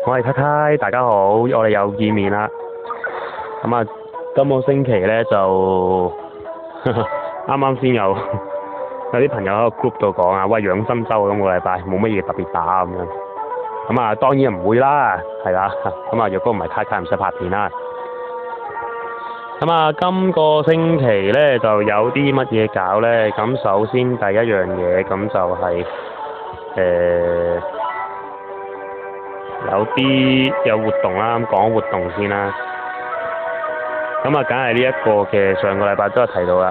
我係太太，大家好，我哋又見面啦。咁啊，今個星期咧就啱啱先有啲朋友喺個 group 度講啊，喂，養生周今個禮拜冇乜嘢特別打咁樣。咁啊，當然唔會啦，係啦。咁啊，若果唔係太太唔使拍片啦。咁啊，今個星期咧就有啲乜嘢搞咧？咁首先第一樣嘢咁就係有活動啦，咁講活動先啦。咁啊，梗係呢一個嘅上個禮拜都有提到啦，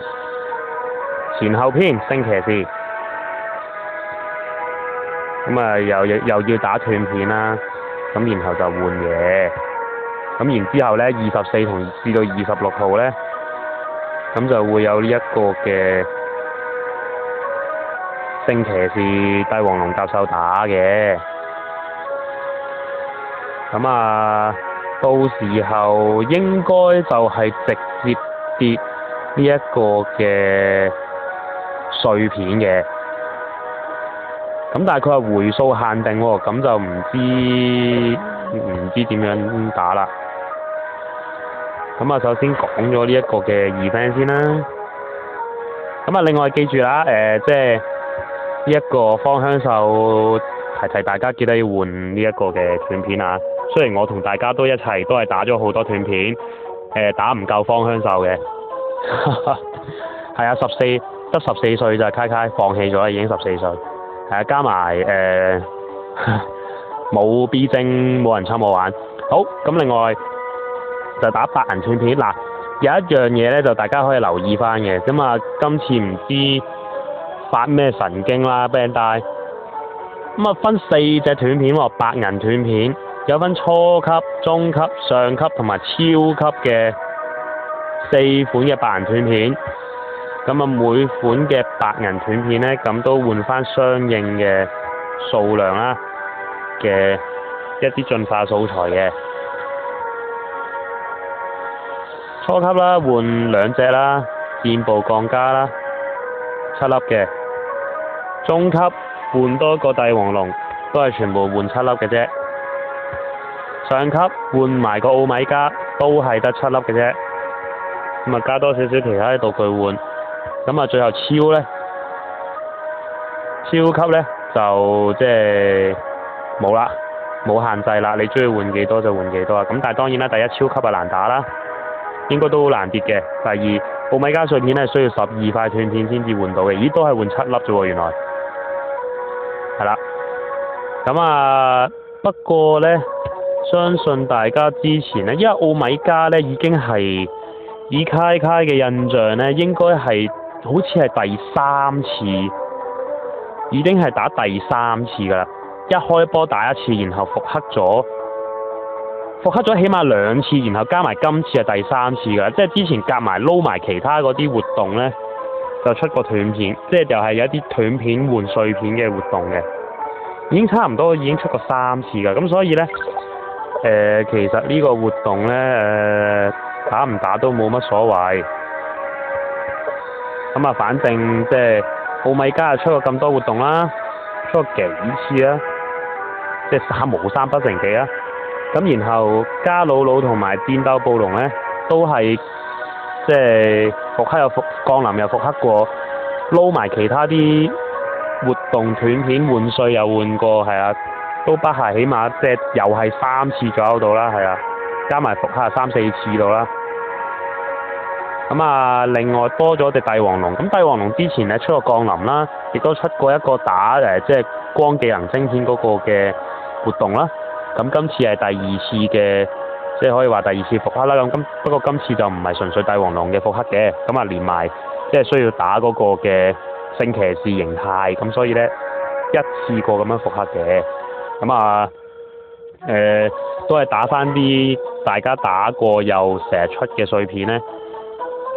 前後篇星騎士。咁啊，又要打斷片啦，咁然後就換嘢。咁然之後咧，24同至到26號咧，咁就會有呢一個嘅聖騎士帝王龍教授打嘅。咁啊，到時候應該就係直接跌呢一個嘅碎片嘅。咁但係佢係回數限定喎，咁就唔知點樣打啦。咁啊，首先講咗呢一個嘅event先啦。咁啊，另外記住啦，即係呢一個方香秀提大家記得要換呢一個嘅斷片啊。雖然我同大家都一齊都係打咗好多斷片，打唔夠方香秀嘅。係啊，得14歲就係揩放棄咗啦，已經14歲。係啊，加埋冇 B 精，冇人侵我玩。好，咁另外就打白銀斷片嗱，有一樣嘢咧就大家可以留意翻嘅，咁啊今次唔知發咩神經啦 Bandai，咁啊分4隻斷片喎，白銀斷片有分初級、中級、上級同埋超級嘅4款嘅白銀斷片，咁啊每款嘅白銀斷片咧咁都換翻相應嘅數量啦嘅一啲進化素材嘅。初級啦，換2隻啦，箭步降加啦，7粒嘅。中級換多個帝王龍，都係全部換7粒嘅啫。上級換埋個奧米加，都係得7粒嘅啫。咁啊加多少少其他嘅道具換。咁啊最後超咧，超級咧就即係冇啦，冇限制啦，你中意換幾多就換幾多啊。咁但係當然啦，第一超級係難打啦。應該都好難跌嘅。第二，奧米加碎片係需要12塊斷片先至換到嘅，咦都係換7粒啫喎，原來係啦。咁啊，不過咧，相信大家之前咧，因為奧米加咧已經係以揩嘅印象咧，應該係好似係第3次，已經係打第3次㗎啦。一開波打一次，然後復刻咗起碼2次，然後加埋今次係第3次㗎，即係之前夾埋撈埋其他嗰啲活動咧，就出過斷片，即係又係有一啲斷片換碎片嘅活動嘅，已經差唔多已經出過3次㗎，咁所以咧，其實呢個活動咧，打唔打都冇乜所謂。咁啊，反正即係奧米加出過咁多活動啦，出過幾次啦，即係3不成幾啦。咁然後加魯魯同埋戰鬥暴龍咧，都係即係復刻又降臨又復刻過，撈埋其他啲活動斷片換碎又換過，係啊，都不下起碼即係又係3次左右到啦，係啊，加埋復刻係3、4次到啦。咁啊，另外多咗隻帝王龍，咁帝王龍之前咧出過降臨啦，亦都出過一個打即係光技能晶片嗰個嘅活動啦。咁今次係第2次嘅，即係可以話第2次復刻啦。咁不過今次就唔係純粹帝王龍嘅復刻嘅，咁啊連埋即係需要打嗰個嘅聖騎士形態，咁所以咧一次過咁樣復刻嘅。咁啊都係打返啲大家打過又成日出嘅碎片咧。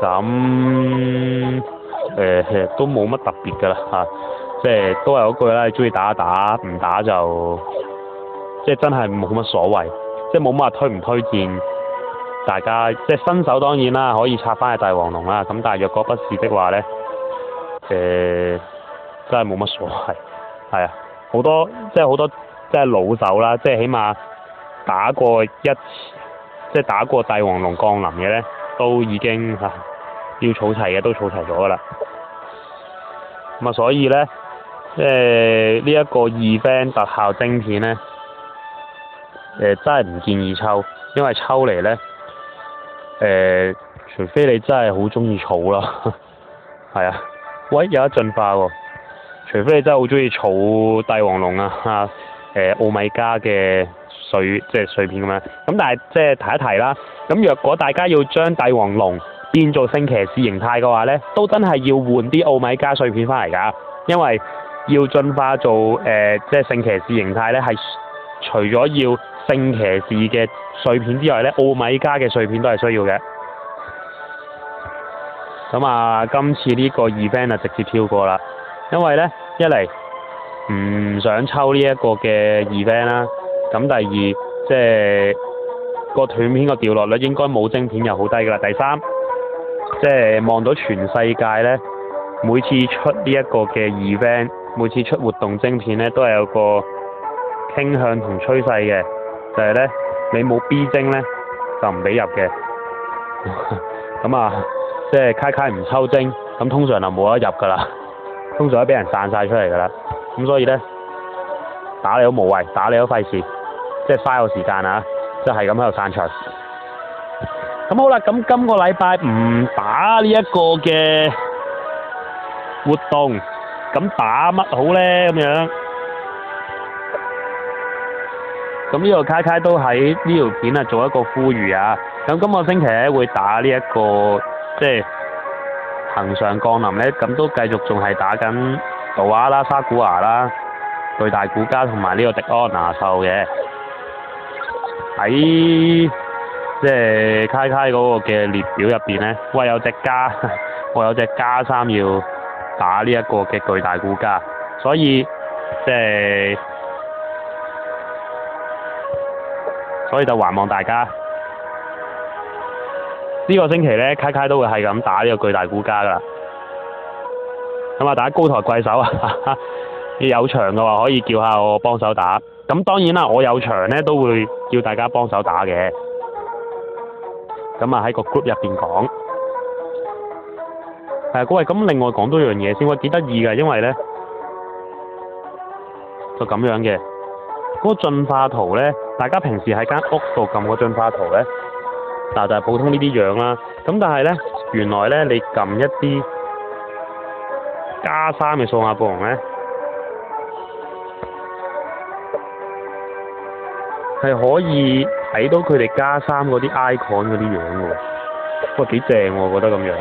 咁都冇乜特別㗎啦嚇，即係都係嗰句啦，你中意打一打，唔打就即係真係冇乜所謂，即係冇乜話推唔推薦大家，即係新手當然啦，可以拆翻去帝王龍啦，咁但係若果不是的話咧，真係冇乜所謂，係啊，好多即係老手啦，即係起碼打過即係打過帝王龍降臨嘅咧，都已經要儲齊嘅都儲齊咗㗎啦。咁啊，所以咧，即係呢一個event特效晶片咧，真係唔建議抽，因為抽嚟咧，除非你真係好中意儲啦，係啊，喂，有得進化喎，除非你真係好中意儲帝王龍啊，奧米加嘅即係碎片咁樣。咁但係即係提一提啦，咁若果大家要將帝王龍變做聖騎士形態嘅話咧，都真係要換啲奧米加碎片翻嚟㗎，因為要進化做即係聖騎士形態咧，係除咗要聖騎士嘅碎片之外咧，奧米加嘅碎片都係需要嘅。咁啊，今次呢個 event 啊直接跳過啦，因為咧一嚟唔想抽呢一個嘅 event 啦，咁第二即係個斷片個掉落率應該冇晶片又好低㗎啦。第三，即係望到全世界咧，每次出呢一個嘅 event， 每次出活動晶片咧，都係有個傾向同趨勢嘅，就係咧你冇 B 晶咧就唔俾入嘅。咁啊，即係卡卡唔抽晶，咁通常就冇得入㗎啦，通常都俾人散晒出嚟㗎啦。咁所以咧，打你都無謂，打你都費事，即係嘥我時間啊！即係咁喺度散場。咁好啦，咁今個禮拜唔打呢一個嘅活動，咁打乜好咧？咁樣，咁呢個卡卡都喺呢條片啊做一個呼籲啊！咁今個星期咧會打呢一個即係恆常降臨咧，咁都繼續仲係打緊杜瓦啦、沙古牙啦、巨大古家同埋呢個迪安拿獸嘅。喺即係卡卡嗰個嘅列表入邊咧，我有隻加3要打呢一個嘅巨大古家，所以就還望大家呢個星期咧，卡卡都會係咁打呢個巨大古家噶啦。咁啊，打高台貴手啊，有場嘅話可以叫下我幫手打。咁當然啦，我有場咧都會叫大家幫手打嘅。咁啊喺個 group 入邊講。各位，咁另外講多樣嘢先，喂，幾得意㗎，因為咧就咁樣嘅。嗰個進化圖咧，大家平時喺間屋度撳個進化圖咧，嗱就係普通呢啲樣啦。咁但係咧，原來咧你撳一啲加3嘅數碼暴龍咧，係可以睇到佢哋加3嗰啲 icon 嗰啲樣喎。哇，幾正喎，我覺得咁樣。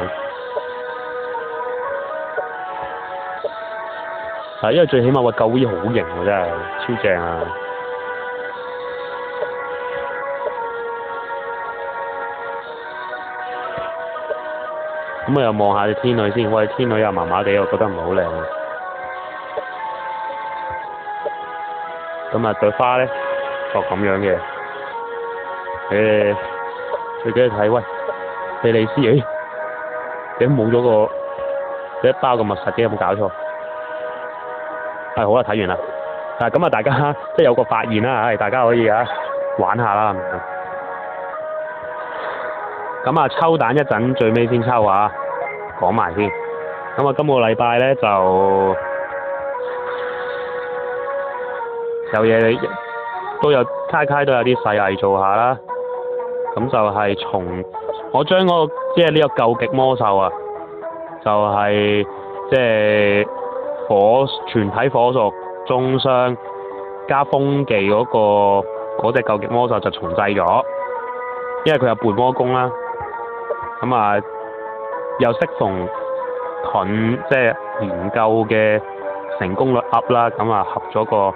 因為最起碼個舊 V 好型喎，真係超正啊！咁我又望下隻天女先，喂，天女又麻麻地，我覺得唔係好靚。咁啊，對花咧，就咁樣嘅。最緊要睇，喂，菲利斯，你都冇咗個一包咁密實嘅，有冇搞錯？好啦，睇完啦。咁啊，大家即係有個發現啦，大家可以玩下啦。咁啊，抽蛋一陣最尾先抽啊，講埋先。咁啊，今個禮拜咧就有嘢都有卡卡都有啲細藝做下啦。咁就係我將嗰個即係呢個究極魔獸啊，就係即係全體火屬中傷加風技嗰隻究極魔獸就重製咗，因為佢有半魔功啦。咁啊，又適逢盾即係研究嘅成功率 up 啦，咁啊合咗個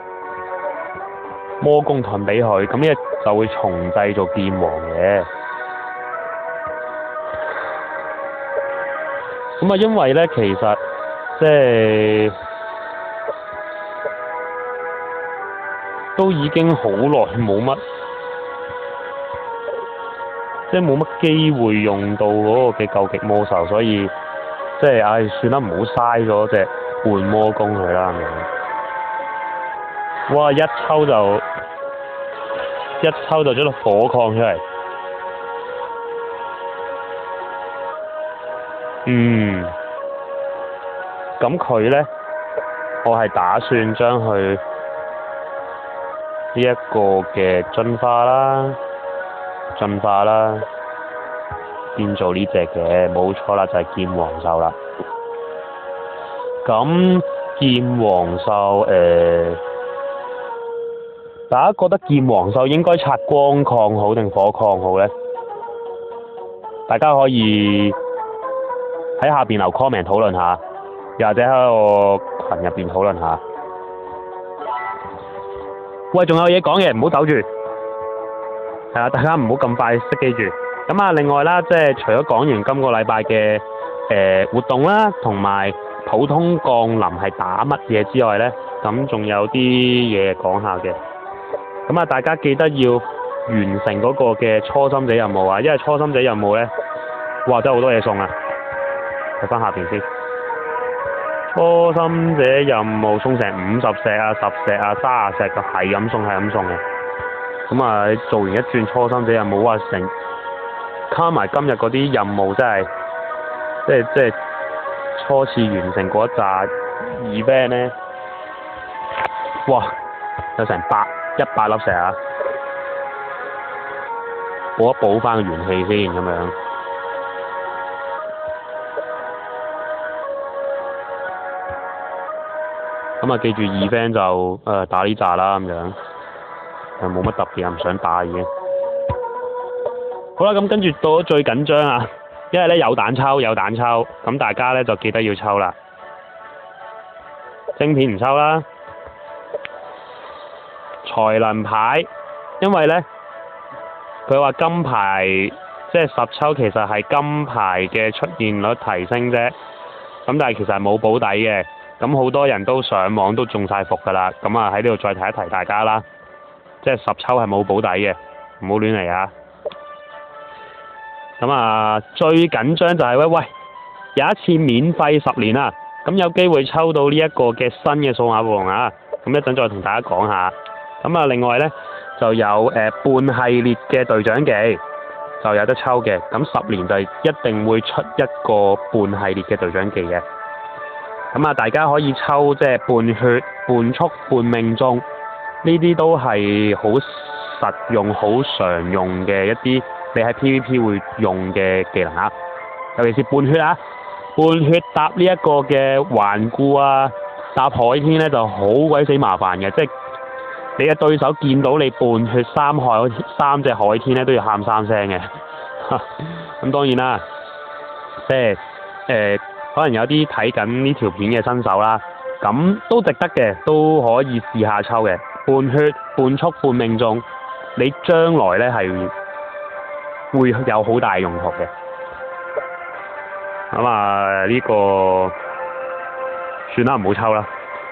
魔功盾俾佢，咁呢就會重製做劍王嘅。咁啊，因為咧其實即係都已經好耐冇乜。即係冇乜機會用到嗰個嘅究極魔獸，所以即係算啦，唔好嘥咗隻半魔功佢啦咁樣。哇！一抽就一抽就出到火礦出嚟。咁佢咧，我係打算將佢呢一個嘅進化啦，變做呢隻嘅，冇錯啦，就係劍皇獸啦。咁劍皇獸大家覺得劍皇獸應該拆光礦好定火礦好咧？大家可以喺下邊留 comment 討論下，又或者喺我群入邊討論下。喂，仲有嘢講嘅，唔好走住。係啊，大家唔好咁快熄機住。咁啊，另外啦，即係除咗講完今個禮拜嘅活動啦，同埋普通降臨係打乜嘢之外咧，咁仲有啲嘢講下嘅。咁啊，大家記得要完成嗰個嘅初心者任務啊，因為初心者任務咧，哇，真係好多嘢送啊！睇翻下邊先。初心者任務送成50石啊、10石啊、30石就係咁送嘅。咁啊，做完一轉初心者任務，哇，成卡埋今日嗰啲任務真係，即係初次完成嗰一紮 event 咧，哇，有成100粒石啊！補翻個元氣先咁樣。咁啊，記住event就打呢紮啦，咁樣又冇乜特別，唔想打已經。好啦，咁跟住到咗最緊張啊，因為咧有蛋抽，咁大家咧就記得要抽啦。晶片唔抽啦，才能牌，因為咧佢話金牌即係10抽，其實係金牌嘅出現率提升啫。咁但係其實係冇保底嘅。咁好多人都上網都中晒伏㗎啦，咁啊喺呢度再提一提大家啦，即係10抽係冇保底嘅，唔好亂嚟啊！咁啊最緊張就係喂，有一次免費10年啊，咁有機會抽到呢一個嘅新嘅數碼暴龍啊，咁一陣再同大家講下。咁啊另外呢，就有半系列嘅隊長技就有得抽嘅，咁10年就一定會出一個半系列嘅隊長技嘅。咁啊，大家可以抽即係半血、半速、半命中，呢啲都係好實用、好常用嘅一啲你喺 PVP 會用嘅技能啊。尤其是半血啊，半血搭呢一個嘅頑固啊，搭海天咧就好鬼死麻煩嘅，即係你嘅對手見到你半血3隻海天咧都要喊3聲嘅。咁當然啦，即係可能有啲睇緊呢條片嘅新手啦，咁都值得嘅，都可以試下抽嘅。半血、半速、半命中，你將來咧係會有好大用途嘅。咁啊呢個算啦，唔好抽啦，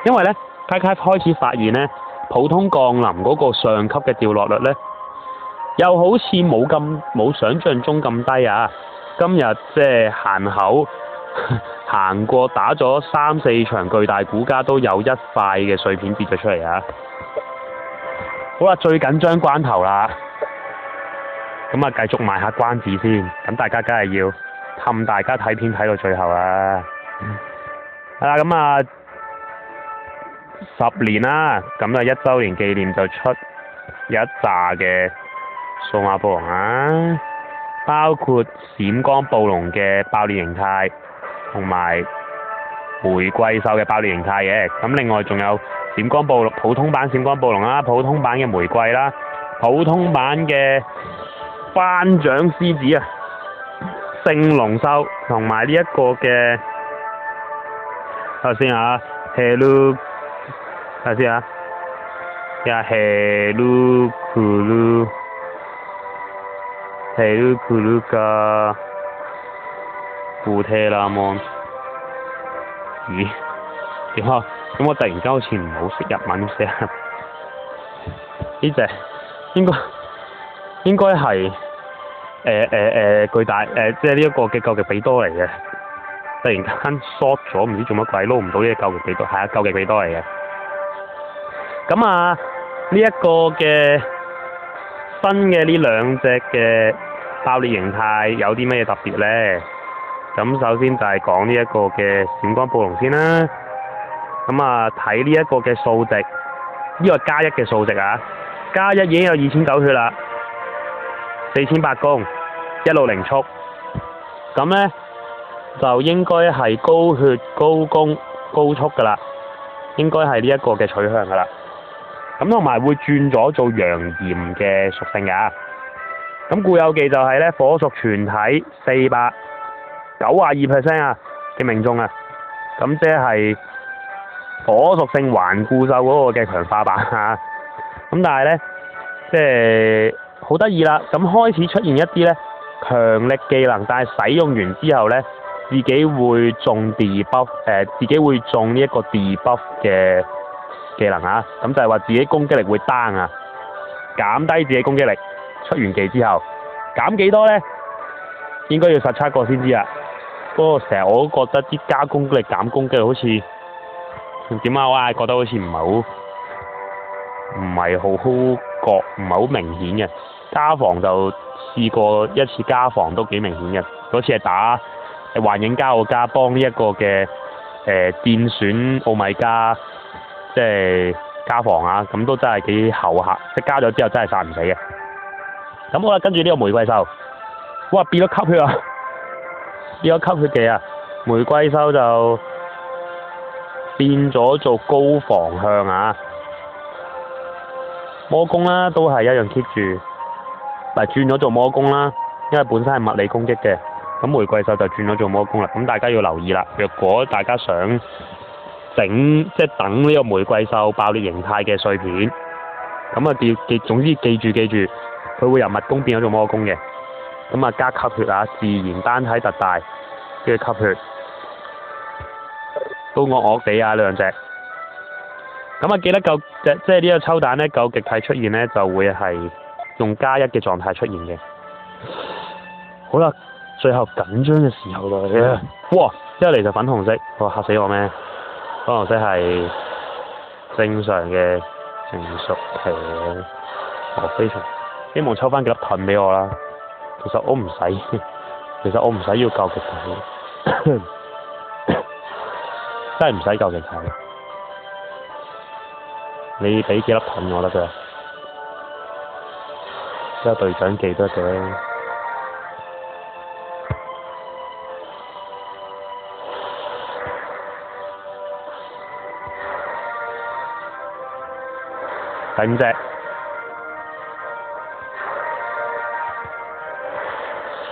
因為咧卡卡開始發現咧，普通降臨嗰個上級嘅掉落率咧，又好似冇想象中咁低啊！今日即係閒口行過打咗3、4場巨大股家，都有一塊嘅碎片跌咗出嚟啊！好啦，最緊張關頭啦，咁啊繼續賣下關子先，咁大家梗係要氹大家睇片睇到最後啊！係啦，咁啊10年啦，咁啊1週年紀念就出有一紮嘅數碼暴龍啊，包括閃光暴龍嘅爆裂形態，同埋玫瑰獸嘅爆裂形態嘅。咁另外仲有閃光暴龍普通版閃光暴龍啦，普通版嘅玫瑰啦，普通版嘅班長獅子啊，聖龍獸同埋呢一個嘅頭先啊 ，Hello， 頭先啊，呀 Hello Kulu 噶古特拉蒙，咦？點啊？咁我突然間好似唔好識日文寫，呢隻應該係巨大即係呢一個嘅究極比多嚟嘅。突然間 short 咗，唔知做乜鬼撈唔到呢個究極比多，係啊，究極比多嚟嘅。咁啊，呢一個嘅新嘅呢兩隻嘅爆裂形態有啲咩特別呢？咁首先就係講呢一個嘅閃光暴龍先啦。咁啊睇呢一個嘅數值，呢個加一嘅數值啊，加一已經有2009血啦，4800攻，160速。咁呢，就應該係高血、高攻、高速噶啦，應該係呢一個嘅取向噶啦。咁同埋會轉咗做陽炎嘅屬性㗎。咁固有技就係呢，火屬全體492% 啊嘅命中啊。咁即係火屬性環固獸嗰個嘅強化版啊。咁但係呢，即係好得意啦。咁開始出現一啲呢強力技能，但係使用完之後呢，自己會中 debuff， 自己會中呢一個 debuff 嘅技能啊。咁就係話自己攻擊力會 down 啊，減低自己攻擊力。出完技之後減幾多呢？應該要實測過先知啊。不過成日我都覺得啲加攻擊力減攻擊力好似點解我覺得好似唔係好明顯嘅。加防就試過一次加防都幾明顯嘅，嗰次係打幻影加奧加幫呢一個嘅電選奧米加，即係加防啊，咁都真係幾後下，即係加咗之後真係殺唔死嘅。咁好啦，跟住呢個玫瑰獸，哇變咗吸血啊！變咗吸血技啊！玫瑰獸就變咗做高防向啊！魔攻啦，都係一樣 keep 住，嗱轉咗做魔攻啦，因為本身係物理攻擊嘅，咁玫瑰獸就轉咗做魔攻啦。咁大家要留意啦，若果大家想即係等呢個玫瑰獸爆裂形態嘅碎片，咁啊總之記住。佢會由物攻變咗做魔攻嘅，咁啊加吸血啊，自然單體特大，跟住吸血，都惡惡地啊兩隻。咁啊記得即係呢個抽彈咧，夠極體出現咧，就會係用加一嘅狀態出現嘅。好啦，最後緊張嘅時候啦，哇！一嚟就粉紅色，哇嚇死我咩？粉紅色係正常嘅成熟期，非常。希望抽翻幾粒盾俾我啦。其實我唔使要夠極體，真係唔使夠極體。你俾幾粒盾我得㗎，即係隊長記得嘅。第5隻。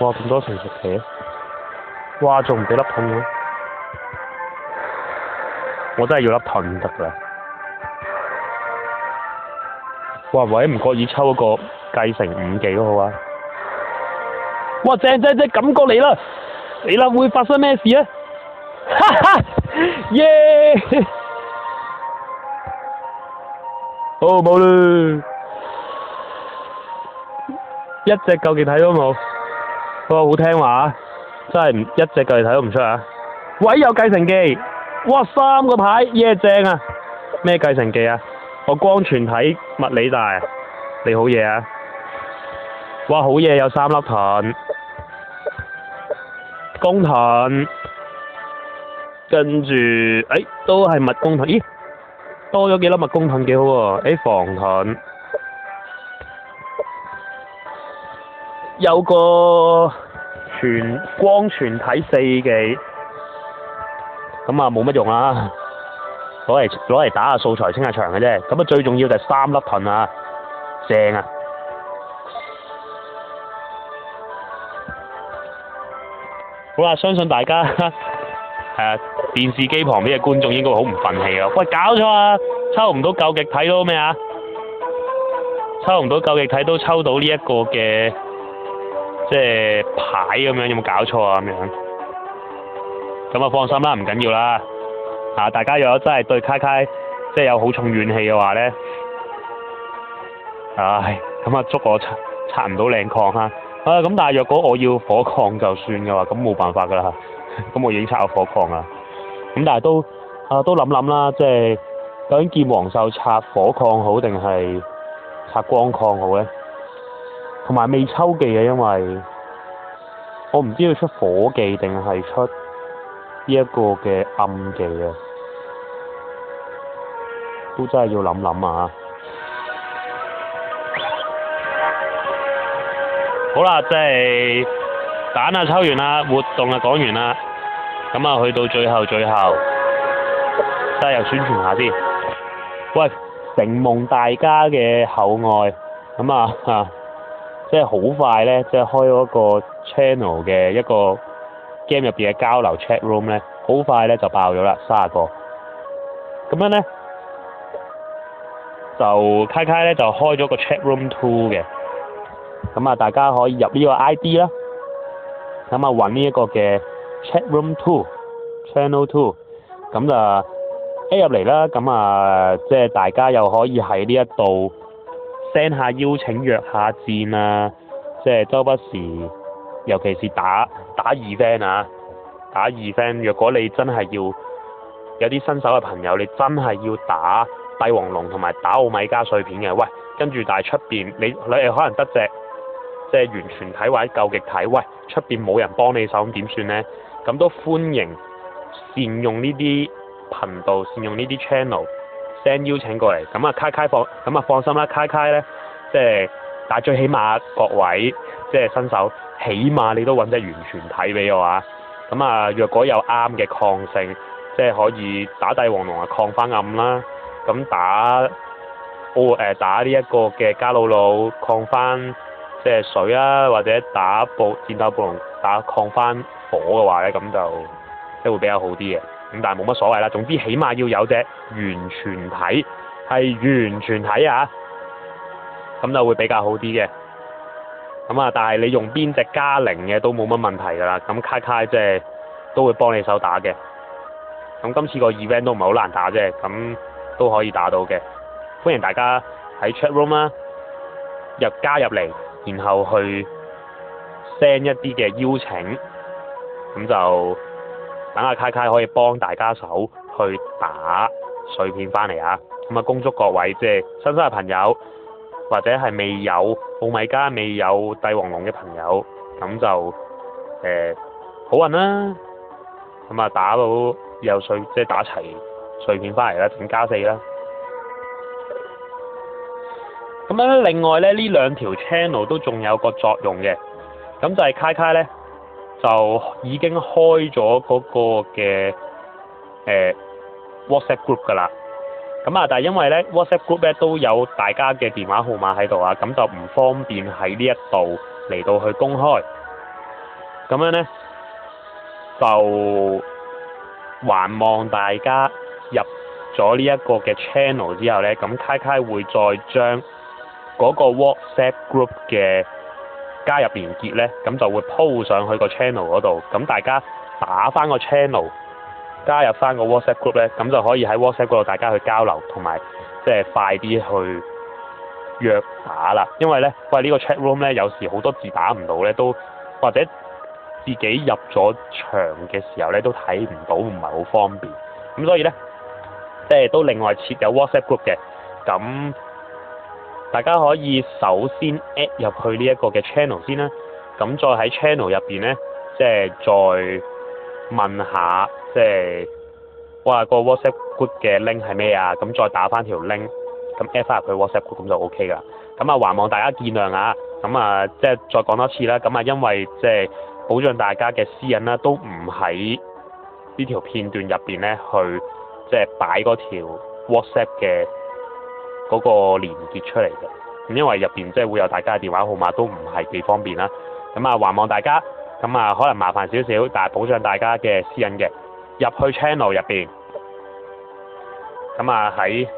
哇！咁多成熟期，哇！仲唔俾粒盾我？我真係要粒盾得啦！哇！或者唔覺意抽嗰個繼承5技都好啊！哇！正感覺嚟啦！嚟啦！會發生咩事啊？哈哈！耶！好冇啦！一隻夠極體都冇。哇！好聽話，真係一隻夠極體都唔出啊！喂，有繼承技，哇！3個牌，耶正啊！咩繼承技啊？我光全體物理大，你好嘢啊！哇！好嘢，有3粒盾，弓盾，跟住都係物弓盾，咦？多咗幾粒物弓盾幾好喎！防盾。有個光全體4技，咁啊冇乜用啦，攞嚟打下素材清下場嘅啫。咁啊最重要就係3粒盾啊，正啊！好啦，相信大家電視機旁邊嘅觀眾應該會好唔憤氣啊！喂，搞錯啊！抽唔到夠極體都咩啊？抽唔到夠極體都抽到呢一個嘅。即係牌咁樣，有冇搞錯啊？咁樣，咁啊放心啦，唔緊要啦。大家如果真係對卡卡即係有好重怨氣嘅話咧，咁啊祝我拆唔到靚礦嚇。咁但係若果我要火礦就算嘅話，咁冇辦法㗎啦。咁我已經拆咗火礦啦。咁但係都諗啦，即係究竟劍皇獸拆火礦好定係拆光礦好咧？同埋未抽記嘅，因為我唔知要出火記定係出呢一個嘅暗記啊，都真係要諗諗啊！好啦，即係蛋啊抽完啦，活動啊講完啦，咁啊去到最後，即係又宣傳下先。喂，承蒙大家嘅厚愛，咁啊即係好快咧，即係開咗個 channel 嘅一個 game 入邊嘅交流 chat room 咧，好快咧就爆咗啦，30個。咁樣咧就Kai咧就開咗個 chat room 2嘅，咁啊大家可以入呢個 ID 啦，咁啊揾呢一個嘅 chat room 2 channel 2，咁就 A 入嚟啦，咁啊即係大家又可以喺呢一度 send 下邀請約下戰啊，即係周不時，尤其是打 event 啊，打 event， 若果你真係要有啲新手嘅朋友，你真係要打帝王龍同埋打奧米加碎片嘅，喂，跟住但係出邊你可能得隻即係完全體或者究極體，喂，出邊冇人幫你手咁點算呢？咁都歡迎善用呢啲頻道，善用呢啲 channel send 邀請過嚟，咁啊放心啦，Kai咧即係但係最起碼各位即係新手，起碼你都揾隻完全體俾我啊！咁啊，若果有啱嘅抗性，即係可以打帝王龍啊抗翻暗啦，咁打呢一個嘅加魯魯抗翻即係水啊，或者打戰鬥暴龍打抗翻火嘅話咧，咁就即係會比較好啲嘅。咁但係冇乜所謂啦，總之起碼要有隻完全體，係完全體啊，咁就會比較好啲嘅。咁啊，但係你用邊隻加0嘅都冇乜問題㗎啦。咁Kai即係都會幫你手打嘅。咁今次個 event 都唔係好難打啫，咁都可以打到嘅。歡迎大家喺 chat room 啦，加入嚟，然後去 send 一啲嘅邀請，咁就等阿Kai可以幫大家手去打碎片翻嚟啊！咁啊，恭祝各位即係新生嘅朋友，或者係未有奧米加、未有帝王龍嘅朋友，咁就好運啦！咁啊，打到有即係打齊碎片翻嚟啦，整+4啦。咁樣另外咧，呢兩條 channel 都仲有個作用嘅，咁就係Kai咧就已經開咗嗰個嘅WhatsApp group 㗎啦。咁啊，但係因為咧 WhatsApp group 咧都有大家嘅電話號碼喺度啊，咁就唔方便喺呢一度嚟到去公開。咁樣咧就還望大家入咗呢一個嘅 channel 之後咧，咁Kai會再將嗰個 WhatsApp group 嘅加入連結咧，咁就會 po 上去個 channel 嗰度，咁大家打翻個 channel， 加入翻個 WhatsApp group 咧，咁就可以喺 WhatsApp 嗰度大家去交流，同埋即係快啲去約打啦。因為咧，呢個 chat room 咧有時好多字打唔到咧，都或者自己入咗場嘅時候咧都睇唔到，唔係好方便。咁所以咧，即係都另外設有 WhatsApp group 嘅，咁大家可以首先 add 入去呢一個嘅 channel 先啦，咁再喺 channel 入邊咧，即係再問下，即係個 WhatsApp group 嘅 link 係咩啊？咁再打翻條 link，咁 add 翻入去 WhatsApp group 咁就 OK 噶。咁啊，還望大家見諒啊。咁啊，即係再講多次啦。咁啊，因為即係保障大家嘅私隱啦，都唔喺呢條片段入邊咧去即係擺嗰條 WhatsApp 嘅嗰個連結出嚟嘅，咁因為入邊即係會有大家嘅電話號碼，都唔係幾方便啦。咁啊，還望大家，咁啊可能麻煩少少，但係保障大家嘅私隱嘅，入去 channel 入邊，咁啊喺